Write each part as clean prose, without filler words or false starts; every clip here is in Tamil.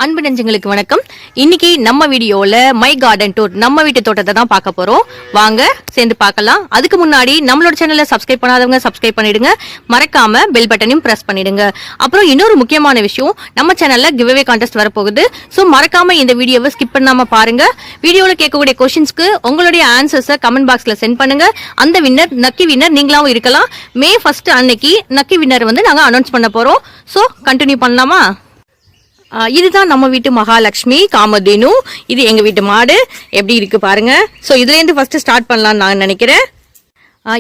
அன்பு நெஞ்சங்களுக்கு வணக்கம். இன்னைக்கு நம்ம வீடியோல மை கார்டன் டூர் நம்ம வீட்டு தோட்டத்தை தான் பார்க்க போறோம். வாங்க சேர்ந்து பார்க்கலாம். அதுக்கு முன்னாடி நம்மளோட சேனலை சப்ஸ்கிரைப் பண்ணாதவங்க சப்ஸ்கிரைப் பண்ணிடுங்க. மறக்காம பெல் பட்டனையும் பிரஸ் பண்ணிடுங்க. அப்புறம் இன்னொரு முக்கியமான விஷயம், நம்ம சேனல்ல கிவ் அவே கான்டெஸ்ட் வரப்போகுது. ஸோ மறக்காம இந்த வீடியோவை ஸ்கிப் பண்ணாம பாருங்க. வீடியோல கேட்கக்கூடிய கொஸ்டின்ஸ்க்கு உங்களுடைய ஆன்சர்ஸை கமெண்ட் பாக்ஸ்ல சென்ட் பண்ணுங்க. அந்த வின்னர் நக்கி வின்னர் நீங்களாவும் இருக்கலாம். மே 1 அன்னைக்கு நக்கி வின்னர் வந்து நாங்க அனௌன்ஸ் பண்ண போறோம். ஸோ கண்டினியூ பண்ணலாமா? இதுதான் நம்ம வீட்டு மகாலட்சுமி காமதேனு. இது எங்க வீட்டு மாடு. எப்படி இருக்கு பாருங்க. ஸோ இதுல இருந்து ஃபர்ஸ்ட் ஸ்டார்ட் பண்ணலாம்னு நான் நினைக்கிறேன்.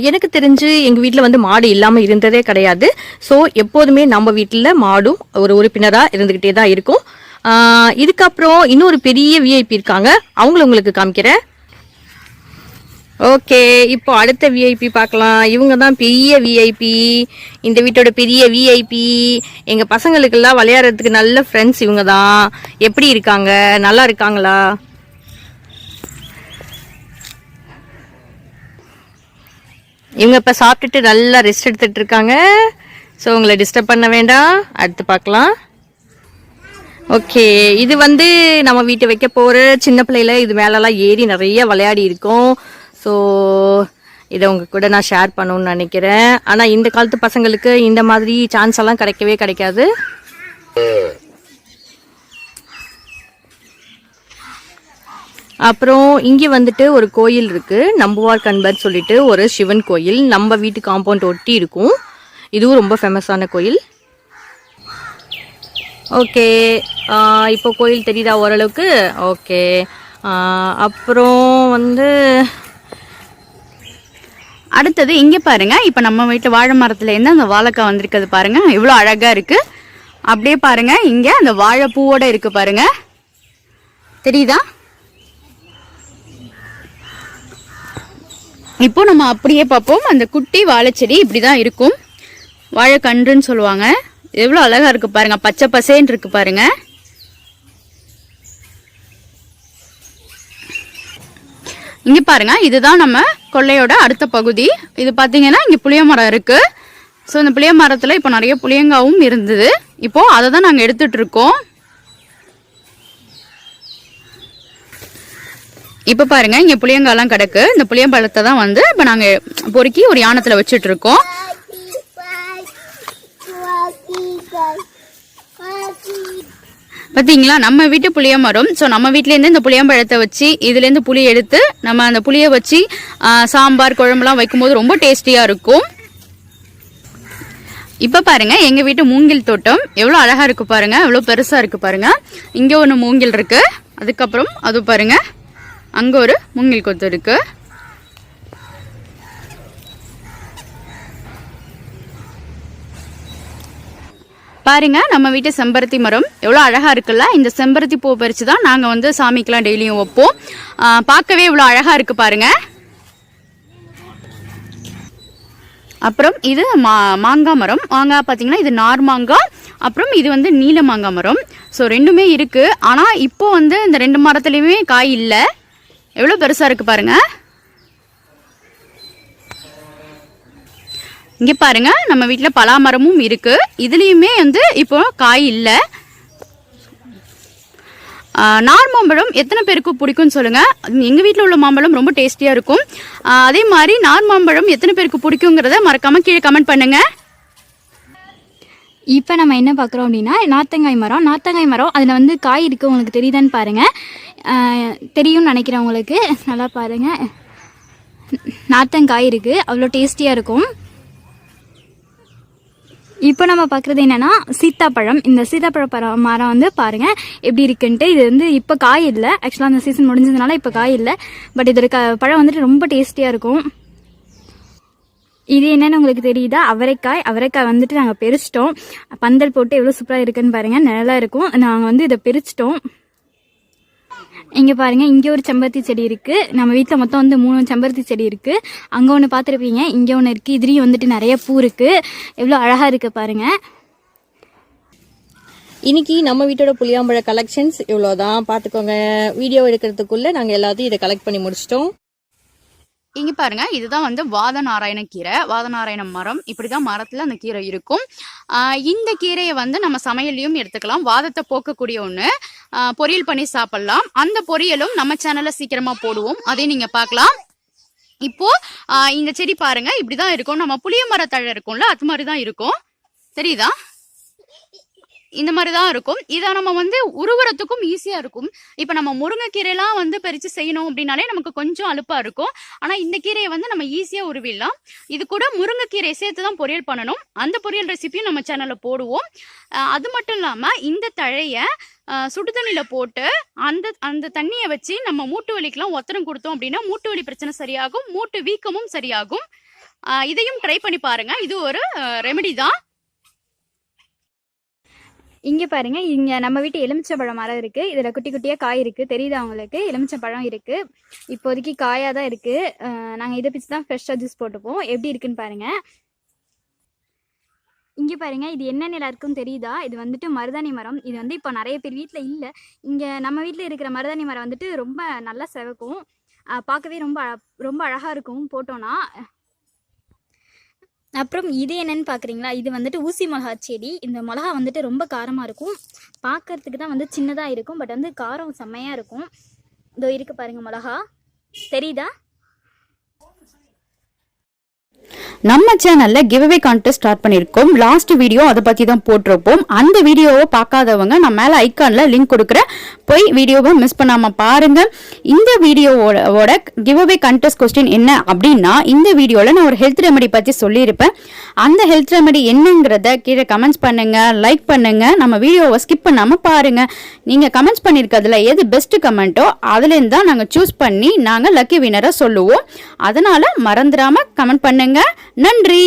எனக்கு தெரிஞ்சு எங்க வீட்டில் வந்து மாடு இல்லாம இருந்ததே கிடையாது. ஸோ எப்போதுமே நம்ம வீட்டில் மாடும் ஒரு உறுப்பினரா இருந்துகிட்டே தான் இருக்கும். இதுக்கப்புறம் இன்னொரு பெரிய விஐபி இருக்காங்க, அவங்கள உங்களுக்கு காமிக்கிறேன். ஓகே, இப்போ அடுத்த விஐபி பார்க்கலாம். இவங்க தான் பெரிய விஐபி, இந்த வீட்டோட பெரிய விஐபி. எங்க பசங்களுக்கெல்லாம் விளையாடுறதுக்கு நல்ல ஃப்ரெண்ட்ஸ் இவங்க தான். எப்படி இருக்காங்க? நல்லா இருக்காங்களா? இவங்க இப்ப சாப்பிட்டுட்டு நல்லா ரெஸ்ட் எடுத்துட்டு இருக்காங்க. ஸோ உங்களை டிஸ்டர்ப் பண்ண வேண்டாம், அடுத்து பார்க்கலாம். ஓகே, இது வந்து நம்ம வீட்டை வைக்க போற சின்ன பிள்ளைல இது மேலெல்லாம் ஏறி நிறைய விளையாடி இருக்கும். ஸோ இதை உங்க கூட நான் ஷேர் பண்ணணும்னு நினைக்கிறேன். ஆனால் இந்த காலத்து பசங்களுக்கு இந்த மாதிரி சான்ஸ் எல்லாம் கிடைக்கவே கிடைக்காது. அப்புறம் இங்கே வந்துட்டு ஒரு கோயில் இருக்கு, நம்புவார் கண்பர் சொல்லிட்டு ஒரு சிவன் கோயில் நம்ம வீட்டு காம்பவுண்ட் ஒட்டி இருக்கும். இதுவும் ரொம்ப ஃபேமஸான கோயில். ஓகே, இப்போ கோயில் தெரியுதா ஓரளவுக்கு? ஓகே, அப்புறம் வந்து அடுத்தது இங்கே பாருங்க. இப்போ நம்ம வீட்டு வாழை மரத்துல இருந்து அந்த வாழைக்காய் வந்திருக்கிறது பாருங்க, இவ்வளோ அழகா இருக்கு. அப்படியே பாருங்க, இங்க அந்த வாழை பூவோட இருக்கு பாருங்க, தெரியுதா? இப்போ நம்ம அப்படியே பார்ப்போம். அந்த குட்டி வாழைச்செடி இப்படிதான் இருக்கும், வாழைக்கன்றுன்னு சொல்லுவாங்க. எவ்வளோ அழகா இருக்கு பாருங்க, பச்சை பசேன்னு இருக்கு பாருங்க. இங்க பாருங்க, இதுதான் நம்ம கொள்ளையோட அடுத்த பகுதி. இது பாத்தீங்கன்னா இங்க புளிய மரம் இருக்கு. ஸோ இந்த புளிய மரத்துல இப்போ நிறைய புளியங்காவும் இருந்தது. இப்போ அதை தான் நாங்க எடுத்துட்டு இருக்கோம். இப்ப பாருங்க, இங்க புளியங்காலாம் கிடக்கு. இந்த புளியம்பழத்தை தான் வந்து இப்ப நாங்க பொறுக்கி ஒரு யானத்துல வச்சுட்டு இருக்கோம். பார்த்தீங்களா, நம்ம வீட்டு புளிய மரம். ஸோ நம்ம வீட்டிலேருந்து இந்த புளியம்பழத்தை வச்சு இதுலேருந்து புளி எடுத்து நம்ம அந்த புளியை வச்சு சாம்பார் குழம்புலாம் வைக்கும்போது ரொம்ப டேஸ்டியாக இருக்கும். இப்போ பாருங்க, எங்கள் வீட்டு மூங்கில் தோட்டம் எவ்வளோ அழகாக இருக்கு பாருங்க, எவ்வளோ பெருசாக இருக்கு பாருங்க. இங்கே ஒன்று மூங்கில் இருக்கு, அதுக்கப்புறம் அது பாருங்க அங்கே ஒரு மூங்கில் கொத்து இருக்கு. பாருங்க, நம்ம வீட்டு செம்பருத்தி மரம் எவ்வளோ அழகா இருக்குல்ல. இந்த செம்பருத்தி பூ பறிச்சு தான் நாங்கள் வந்து சாமிக்கெல்லாம் டெய்லியும் வைப்போம். பார்க்கவே இவ்வளோ அழகா இருக்கு பாருங்க. அப்புறம் இது மாங்காய் மரம். மாங்காய் பார்த்தீங்கன்னா இது நார் மாங்காய், அப்புறம் இது வந்து நீல மாங்காய் மரம். ஸோ ரெண்டுமே இருக்கு. ஆனால் இப்போ வந்து இந்த ரெண்டு மரத்துலையுமே காய் இல்லை. எவ்வளோ பெருசா இருக்கு பாருங்க. இங்க பாருங்க, நம்ம வீட்டுல பலாமரமும் இருக்கு. இதுலயுமே வந்து இப்போ காய் இல்ல. நார் மாம்பழம் எத்தனை பேருக்கு பிடிக்கும்னு சொல்லுங்க. எங்க வீட்டில் உள்ள மாம்பழம் ரொம்ப டேஸ்டியா இருக்கும். அதே மாதிரி நார் மாம்பழம் எத்தனை பேருக்கு பிடிக்குங்கிறத மறக்காம கீழே கமெண்ட் பண்ணுங்க. இப்போ நம்ம என்ன பார்க்குறோம் அப்படின்னா நார்த்தங்காய் மரம். நார்த்தங்காய் மரம் அதில் வந்து காய் இருக்குது, உங்களுக்கு தெரியுதான்னு பாருங்கள். தெரியும்னு நினைக்கிறேன் உங்களுக்கு. நல்லா பாருங்கள், நார்த்தங்காய் இருக்குது, அவ்வளோ டேஸ்டியாக இருக்கும். இப்போ நம்ம பார்க்குறது என்னென்னா சீத்தாப்பழம். இந்த சீத்தாப்பழ மரம் வந்து பாருங்கள் எப்படி இருக்குன்ட்டு. இது வந்து இப்போ காய் இல்லை, ஆக்சுவலாக அந்த சீசன் முடிஞ்சதுனால இப்போ காய் இல்லை. பட் இதோட பழம் வந்துட்டு ரொம்ப டேஸ்டியாக இருக்கும். இது என்னன்னு உங்களுக்கு தெரியுதா? அவரைக்காய். அவரைக்காய் வந்துட்டு நாங்கள் பறிச்சிட்டோம். பந்தல் போட்டு எவ்வளோ சூப்பராக இருக்குன்னு பாருங்கள், நல்லா இருக்கும். நாங்கள் வந்து இதை பறிச்சிட்டோம். இங்கே பாருங்கள், இங்கே ஒரு செம்பருத்தி செடி இருக்குது. நம்ம வீட்டில் மொத்தம் வந்து 3 செம்பருத்தி செடி இருக்குது. அங்கே ஒன்று பார்த்துருப்பீங்க, இங்கே ஒன்று இருக்குது. இதுலேயும் வந்துட்டு நிறைய பூ இருக்குது. எவ்வளோ அழகாக இருக்குது பாருங்கள். இன்னைக்கு நம்ம வீட்டோட புளியாம்பழ கலெக்ஷன்ஸ் இவ்வளோதான், பார்த்துக்கோங்க. வீடியோ எடுக்கிறதுக்குள்ளே நாங்கள் எல்லாத்தையும் இதை கலெக்ட் பண்ணி முடிச்சிட்டோம். இங்க பாருங்க, இதுதான் வந்து வாதநாராயண கீரை. வாதநாராயண மரம், இப்படிதான் மரத்துல அந்த கீரை இருக்கும். இந்த கீரையை வந்து நம்ம சமையல்லையும் எடுத்துக்கலாம். வாதத்தை போக்கக்கூடிய ஒண்ணு. பொரியல் பண்ணி சாப்பிடலாம். அந்த பொரியலும் நம்ம சேனல்ல சீக்கிரமா போடுவோம், அதையும் நீங்க பார்க்கலாம். இப்போ இந்த செடி பாருங்க, இப்படிதான் இருக்கும். நம்ம புளிய மரத்தழை இருக்கும்ல, அது மாதிரிதான் இருக்கும். தெரியுதா? இந்த மாதிரி தான் இருக்கும். இதை நம்ம வந்து உருவறதுக்கும் ஈஸியா இருக்கும். இப்ப நம்ம முருங்கைக்கீரைலாம் வந்து பறிச்சு செய்யணும் அப்படின்னாலே நமக்கு கொஞ்சம் அலுப்பா இருக்கும். ஆனா இந்த கீரையை வந்து நம்ம ஈஸியா உருவிடலாம். இது கூட முருங்கைக்கீரையை சேர்த்து தான் பொரியல் பண்ணணும். அந்த பொரியல் ரெசிபியும் நம்ம சேனல்ல போடுவோம். அது மட்டும் இல்லாம இந்த தழைய சுடு தண்ணியில போட்டு அந்த தண்ணியை வச்சு நம்ம மூட்டு வலிக்கெல்லாம் ஒத்தரம் கொடுத்தோம் அப்படின்னா மூட்டு வலி பிரச்சனை சரியாகும், மூட்டு வீக்கமும் சரியாகும். இதையும் ட்ரை பண்ணி பாருங்க. இது ஒரு ரெமெடி தான். இங்கே பாருங்க, இங்கே நம்ம வீட்டு எலுமிச்சம்பழம் மரம் இருக்குது. இதில் குட்டி குட்டியாக காய் இருக்குது. தெரியுதா அவங்களுக்கு? எலுமிச்சம்பழம் இருக்குது. இப்போதைக்கு காயாக தான் இருக்குது. நாங்கள் இதை பிச்சு தான் ஃப்ரெஷ்ஷாக ஜூஸ் போட்டுப்போம். எப்படி இருக்குன்னு பாருங்கள். இங்கே பாருங்கள், இது என்ன நிலம் இருக்குன்னு தெரியுதா? இது வந்துட்டு மருதாணி மரம். இது வந்து இப்போ நிறைய பேர் வீட்டில் இல்லை. இங்கே நம்ம வீட்டில் இருக்கிற மருதாணி மரம் வந்துட்டு ரொம்ப நல்லா செவக்கும். பார்க்கவே ரொம்ப ரொம்ப அழகாக இருக்கும் போட்டோன்னா. அப்புறம் இது என்னன்னு பார்க்குறீங்களா? இது வந்துட்டு ஊசி மிளகா செடி. இந்த மிளகா வந்துட்டு ரொம்ப காரமாக இருக்கும். பார்க்கறதுக்கு தான் வந்து சின்னதாக இருக்கும், பட் வந்து காரம் செம்மையாக இருக்கும். இதோ இருக்குது பாருங்கள் மிளகா, தெரியுதா? நம்ம சேனல்ல கிவ்அவே கான்டெஸ்ட் ஸ்டார்ட் பண்ணிருக்கோம். லாஸ்ட் வீடியோ அதை பத்தி தான் போட்டிருப்போம். அந்த வீடியோவை பார்க்காதவங்க நான் மேல ஐகான்ல லிங்க் கொடுக்குறேன், போய் வீடியோவை மிஸ் பண்ணாம பாருங்க. இந்த வீடியோவோட கிவ்அவே கான்டெஸ்ட் கொஸ்டின் என்ன அப்படின்னா, இந்த வீடியோல நான் ஒரு ஹெல்த் ரெமெடி பத்தி சொல்லியிருப்பேன். அந்த ஹெல்த் ரெமெடி என்னங்கிறத கீழே கமெண்ட்ஸ் பண்ணுங்க, லைக் பண்ணுங்க. நம்ம வீடியோவை ஸ்கிப் பண்ணாம பாருங்க. நீங்க கமெண்ட்ஸ் பண்ணிருக்கிறதுல எது பெஸ்ட் கமெண்ட்டோ அதுல இருந்து தான் நாங்க சூஸ் பண்ணி நாங்க லக்கி வினரை சொல்லுவோம். அதனால மறந்துடாம கமெண்ட் பண்ணுங்க. நன்றி.